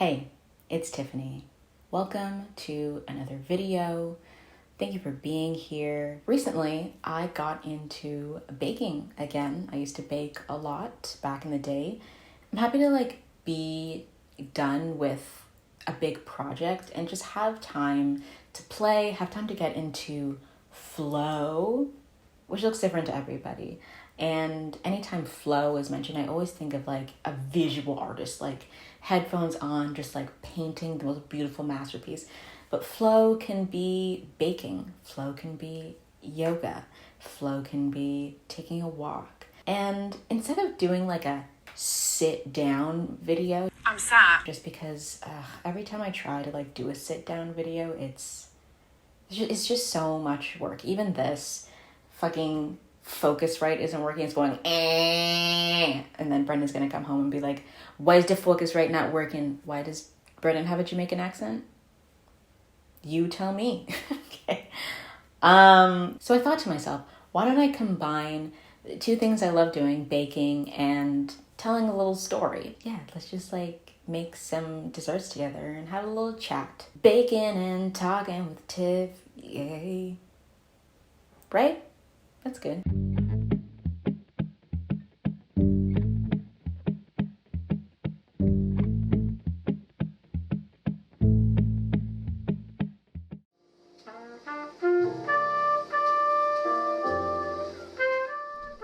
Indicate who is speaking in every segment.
Speaker 1: Hey, it's Tiffany. Welcome to another video. Thank you for being here. Recently, I got into baking again. I used to bake a lot back in the day. I'm happy to be done with a big project and just have time to play, have time to get into flow, which looks different to everybody. And anytime flow is mentioned, I always think of a visual artist, headphones on, just painting the most beautiful masterpiece. But flow can be baking, flow can be yoga, flow can be taking a walk. And instead of doing a sit down video,
Speaker 2: I'm sad.
Speaker 1: just because every time I try to do a sit down video, it's just so much work. Even this fucking Focusrite isn't working. It's going and then Brendan's gonna come home and be like, why is the Focusrite not working? Why does Brendan have a Jamaican accent? You tell me. Okay. So I thought to myself, why don't I combine the two things I love doing, baking and telling a little story? Yeah, let's just make some desserts together and have a little chat. Baking and talking with Tiff, yay. Right? That's good.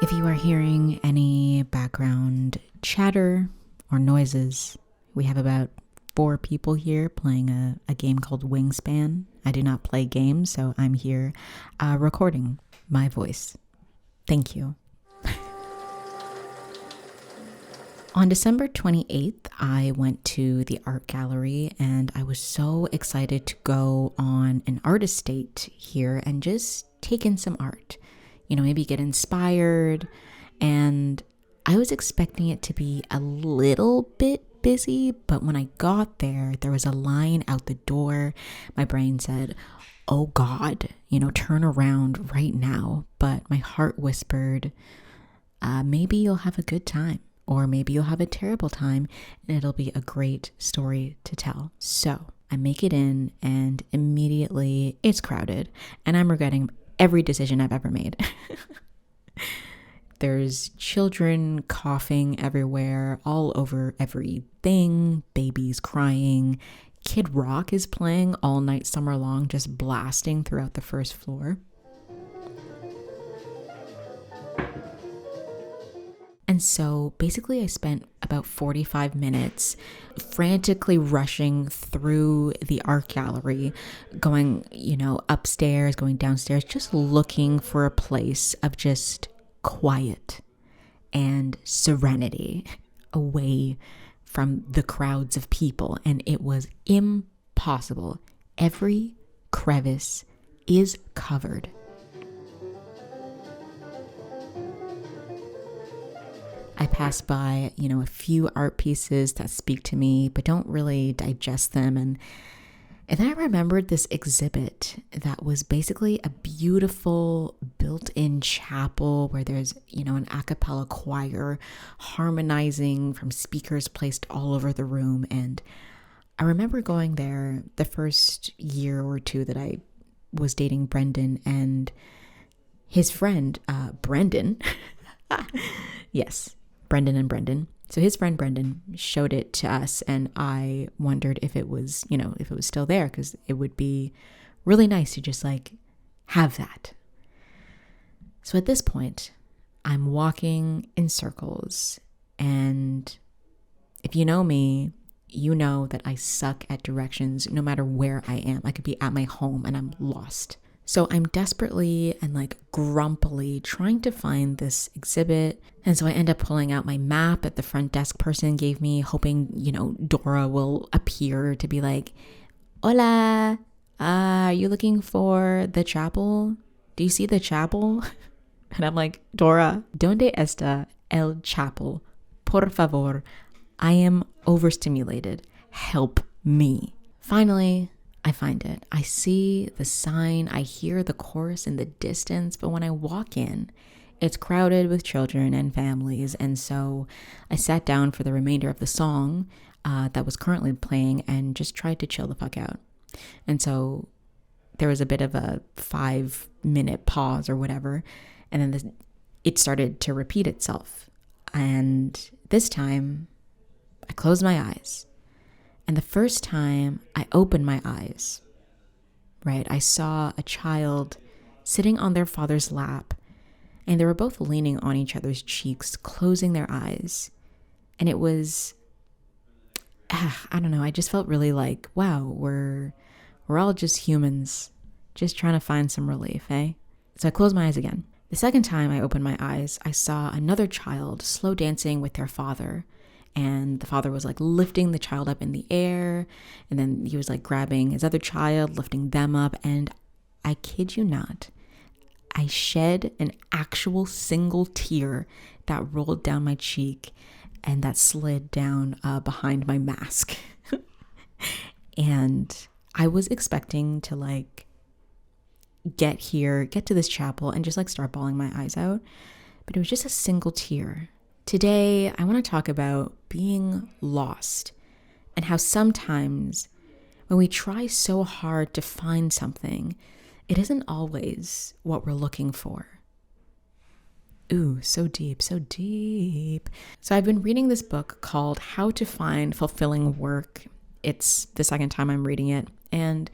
Speaker 1: If you are hearing any background chatter or noises, we have about 4 people here playing a game called Wingspan. I do not play games, so I'm here recording my voice. Thank you. On December 28th, I went to the art gallery and I was so excited to go on an artist date here and just take in some art. Maybe get inspired. And I was expecting it to be a little bit busy, but when I got there, there was a line out the door. My brain said, oh God, turn around right now. But my heart whispered, maybe you'll have a good time, or maybe you'll have a terrible time, and it'll be a great story to tell. So I make it in, and immediately it's crowded, and I'm regretting every decision I've ever made. There's children coughing everywhere, all over everything, babies crying. Kid Rock is playing all night summer long, just blasting throughout the first floor. And so basically I spent about 45 minutes frantically rushing through the art gallery, going, upstairs, going downstairs, just looking for a place of just quiet and serenity away from the crowds of people. And it was impossible. Every crevice is covered. I pass by, a few art pieces that speak to me, but don't really digest them. And then I remembered this exhibit that was basically a beautiful built-in chapel where there's, an a cappella choir harmonizing from speakers placed all over the room. And I remember going there the first year or two that I was dating Brendan, and his friend, Brendan, yes, Brendan and Brendan. So his friend Brendan showed it to us, and I wondered if it was, if it was still there, because it would be really nice to just have that. So at this point, I'm walking in circles, and if you know me, you know that I suck at directions no matter where I am. I could be at my home and I'm lost. So I'm desperately and grumpily trying to find this exhibit. And so I end up pulling out my map that the front desk person gave me, hoping, Dora will appear to be like, hola, are you looking for the chapel? Do you see the chapel? And I'm like, Dora, ¿dónde está el chapel? Por favor, I am overstimulated. Help me. Finally, I find it. I see the sign. I hear the chorus in the distance. But when I walk in, it's crowded with children and families. And so I sat down for the remainder of the song. that was currently playing and just tried to chill the fuck out. And so there was a bit of a 5-minute pause or whatever. And then it started to repeat itself. And this time I closed my eyes. And the first time I opened my eyes, right, I saw a child sitting on their father's lap, and they were both leaning on each other's cheeks, closing their eyes. And it was, I don't know, I just felt really like, wow, we're all just humans, just trying to find some relief, eh? So I closed my eyes again. The second time I opened my eyes, I saw another child slow dancing with their father. And the father was like lifting the child up in the air. And then he was like grabbing his other child, lifting them up. And I kid you not, I shed an actual single tear that rolled down my cheek and that slid down behind my mask. And I was expecting to like get to this chapel and just like start bawling my eyes out. But it was just a single tear. Today, I want to talk about being lost and how sometimes when we try so hard to find something, it isn't always what we're looking for. Ooh, so deep, so deep. So I've been reading this book called How to Find Fulfilling Work. It's the second time I'm reading it, and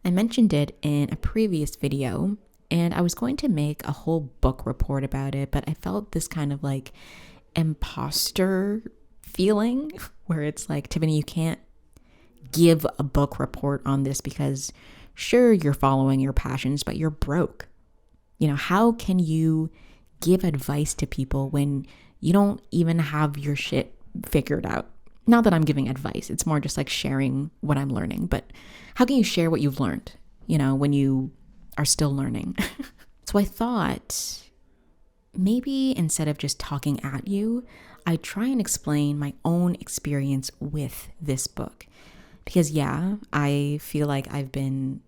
Speaker 1: I mentioned it in a previous video, and I was going to make a whole book report about it, but I felt this kind of like imposter feeling where it's like, Tiffany, you can't give a book report on this because sure, you're following your passions, but you're broke. You know, how can you give advice to people when you don't even have your shit figured out? Not that I'm giving advice, it's more just like sharing what I'm learning, but how can you share what you've learned, you know, when you are still learning? So I thought maybe instead of just talking at you, I try and explain my own experience with this book. Because yeah, I feel like I've been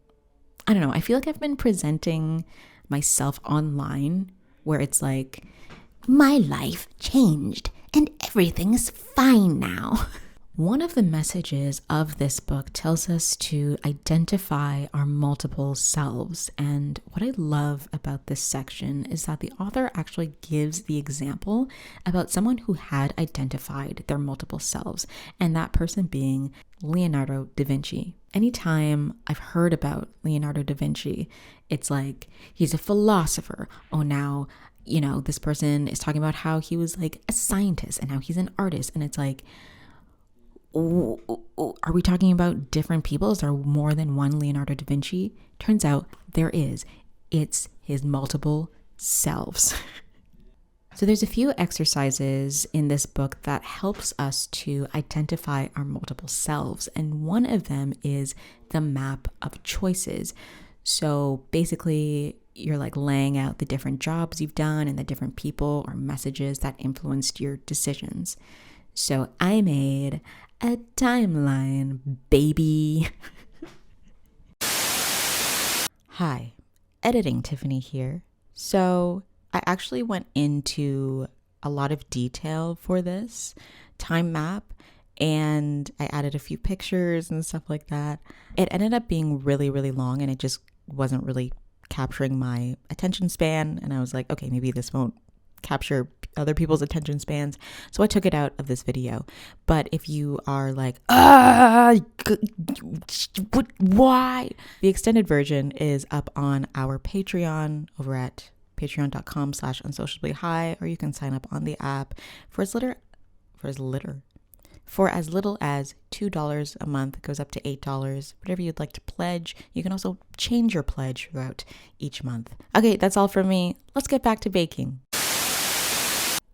Speaker 1: presenting myself online where it's like, my life changed and everything is fine now. One of the messages of this book tells us to identify our multiple selves. And what I love about this section is that the author actually gives the example about someone who had identified their multiple selves, and that person being Leonardo da Vinci. Anytime I've heard about Leonardo da Vinci, it's like he's a philosopher. Oh, now, you know, this person is talking about how he was like a scientist and how he's an artist. And it's like, are we talking about different people? Is there more than one Leonardo da Vinci? Turns out there is. It's his multiple selves. So there's a few exercises in this book that helps us to identify our multiple selves. And one of them is the map of choices. So basically, you're like laying out the different jobs you've done and the different people or messages that influenced your decisions. So I made a timeline, baby. Hi, editing Tiffany here. So I actually went into a lot of detail for this time map, and I added a few pictures and stuff like that. It ended up being really, really long, and it just wasn't really capturing my attention span. And I was like, okay, maybe this won't capture other people's attention spans. So I took it out of this video. But if you are like, why? The extended version is up on our Patreon over at patreon.com/unsociably, or you can sign up on the app for as little as $2 a month. It goes up to $8, whatever you'd like to pledge. You can also change your pledge throughout each month. Okay, that's all from me. Let's get back to baking.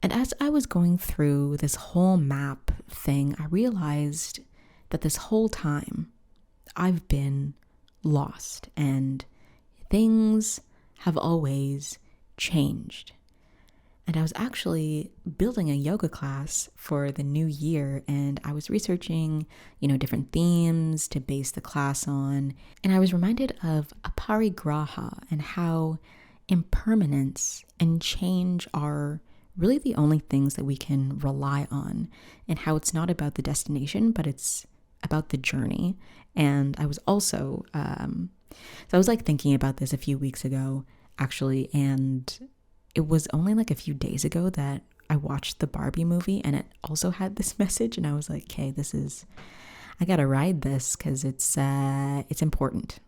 Speaker 1: And as I was going through this whole map thing, I realized that this whole time I've been lost and things have always changed. And I was actually building a yoga class for the new year, and I was researching, different themes to base the class on. And I was reminded of aparigraha and how impermanence and change are really the only things that we can rely on, and how it's not about the destination, but it's about the journey. And I was also, so I was like thinking about this a few weeks ago, actually, and it was only like a few days ago that I watched the Barbie movie, and it also had this message, and I was like, okay, I gotta ride this because it's important,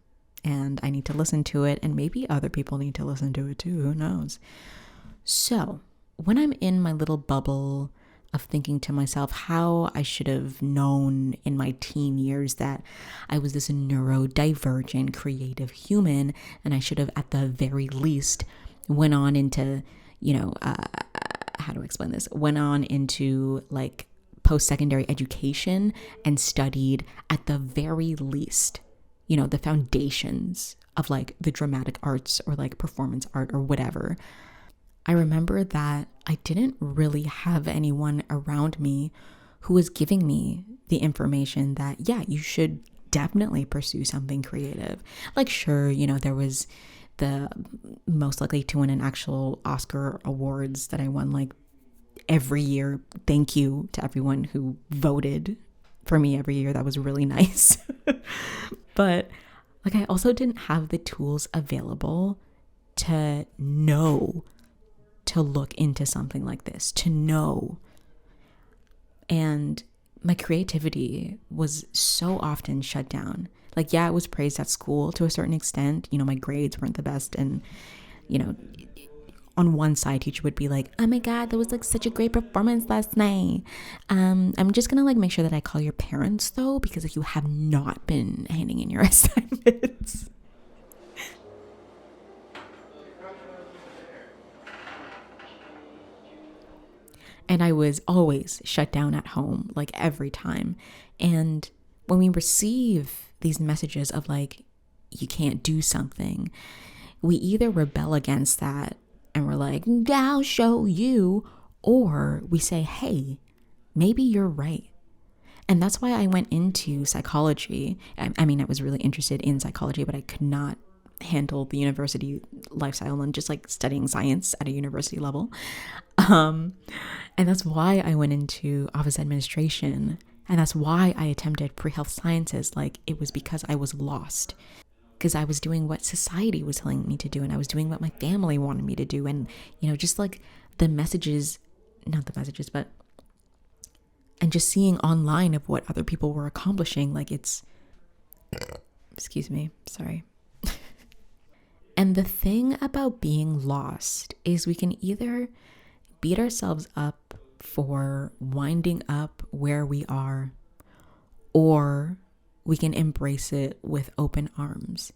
Speaker 1: and I need to listen to it, and maybe other people need to listen to it too, who knows. So when I'm in my little bubble of thinking to myself how I should have known in my teen years that I was this neurodivergent creative human, and I should have at the very least went on into, how do I explain this? Went on into like post-secondary education and studied at the very least, the foundations of like the dramatic arts or like performance art or whatever. I remember that I didn't really have anyone around me who was giving me the information that, yeah, you should definitely pursue something creative. Like, sure, there was the most likely to win an actual Oscar awards that I won like every year. Thank you to everyone who voted for me every year. That was really nice. But like, I also didn't have the tools available to know to look into something like this, to know. And my creativity was so often shut down. Like, yeah, it was praised at school to a certain extent. My grades weren't the best. And, on one side, teacher would be like, oh my God, that was like such a great performance last night. I'm just going to like make sure that I call your parents though, because if you have not been handing in your assignments. And I was always shut down at home, like every time. And when we receive these messages of like, you can't do something, we either rebel against that and we're like, I'll show you, or we say, hey, maybe you're right. And that's why I went into psychology. I mean, I was really interested in psychology, but I could not handle the university lifestyle and just like studying science at a university level. And that's why I went into office administration. And that's why I attempted pre-health sciences. Like, it was because I was lost, because I was doing what society was telling me to do, and I was doing what my family wanted me to do. And, just like not the messages, but, and just seeing online of what other people were accomplishing. Like, excuse me, sorry. And the thing about being lost is we can either beat ourselves up for winding up where we are, or we can embrace it with open arms.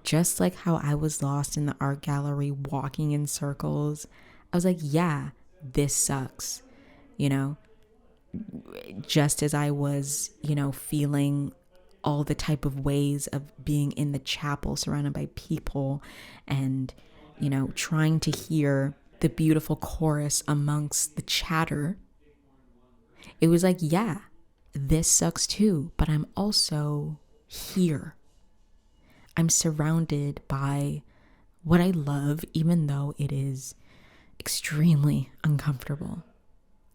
Speaker 1: Just like how I was lost in the art gallery walking in circles. I was like, yeah, this sucks. Just as I was, feeling all the type of ways of being in the chapel surrounded by people and, trying to hear the beautiful chorus amongst the chatter. It was like, yeah, this sucks too, but I'm also here. I'm surrounded by what I love, even though it is extremely uncomfortable.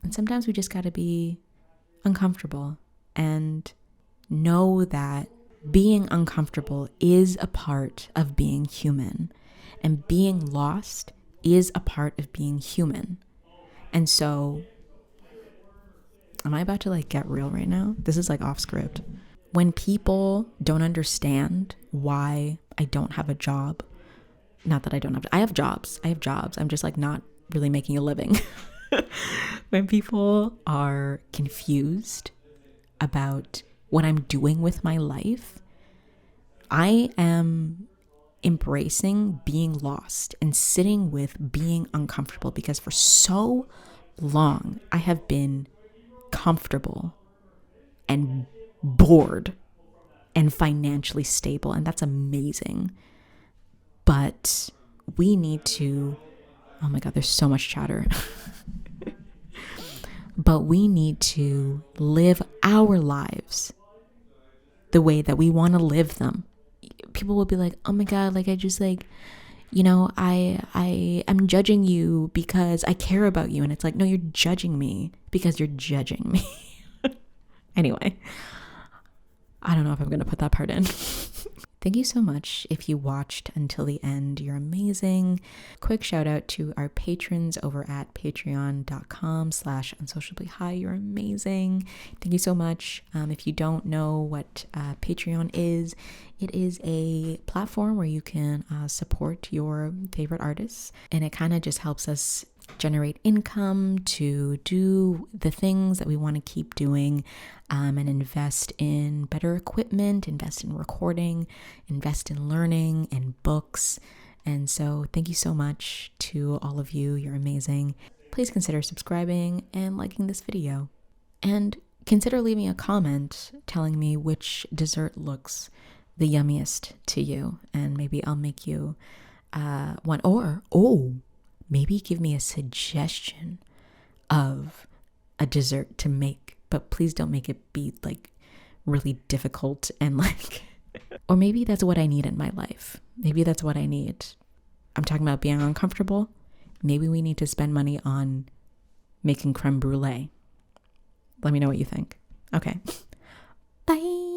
Speaker 1: And sometimes we just got to be uncomfortable and know that being uncomfortable is a part of being human, and being lost is a part of being human. And so, am I about to like get real right now? This is like off script. When people don't understand why I don't have a job, not that I have jobs. I'm just like not really making a living. When people are confused about what I'm doing with my life, I am embracing being lost and sitting with being uncomfortable, because for so long I have been comfortable and bored and financially stable, and that's amazing. But we need to, oh my God, there's so much chatter. But we need to live our lives the way that we want to live them. People will be like, oh my God, like I just like, I'm judging you because I care about you. And it's like, no, you're judging me because you're judging me. Anyway, I don't know if I'm going to put that part in. Thank you so much if you watched until the end. You're amazing. Quick shout out to our patrons over at patreon.com/unsociably. Hi, you're amazing. Thank you so much. If you don't know what Patreon is, it is a platform where you can support your favorite artists, and it kind of just helps us generate income to do the things that we want to keep doing, and invest in better equipment, invest in recording, invest in learning and books. And so thank you so much to all of you. You're amazing. Please consider subscribing and liking this video. And consider leaving a comment telling me which dessert looks the yummiest to you. And maybe I'll make you one. Or, maybe give me a suggestion of a dessert to make, but please don't make it be like really difficult and like, or maybe that's what I need in my life. Maybe that's what I need. I'm talking about being uncomfortable. Maybe we need to spend money on making creme brulee. Let me know what you think. Okay. Bye.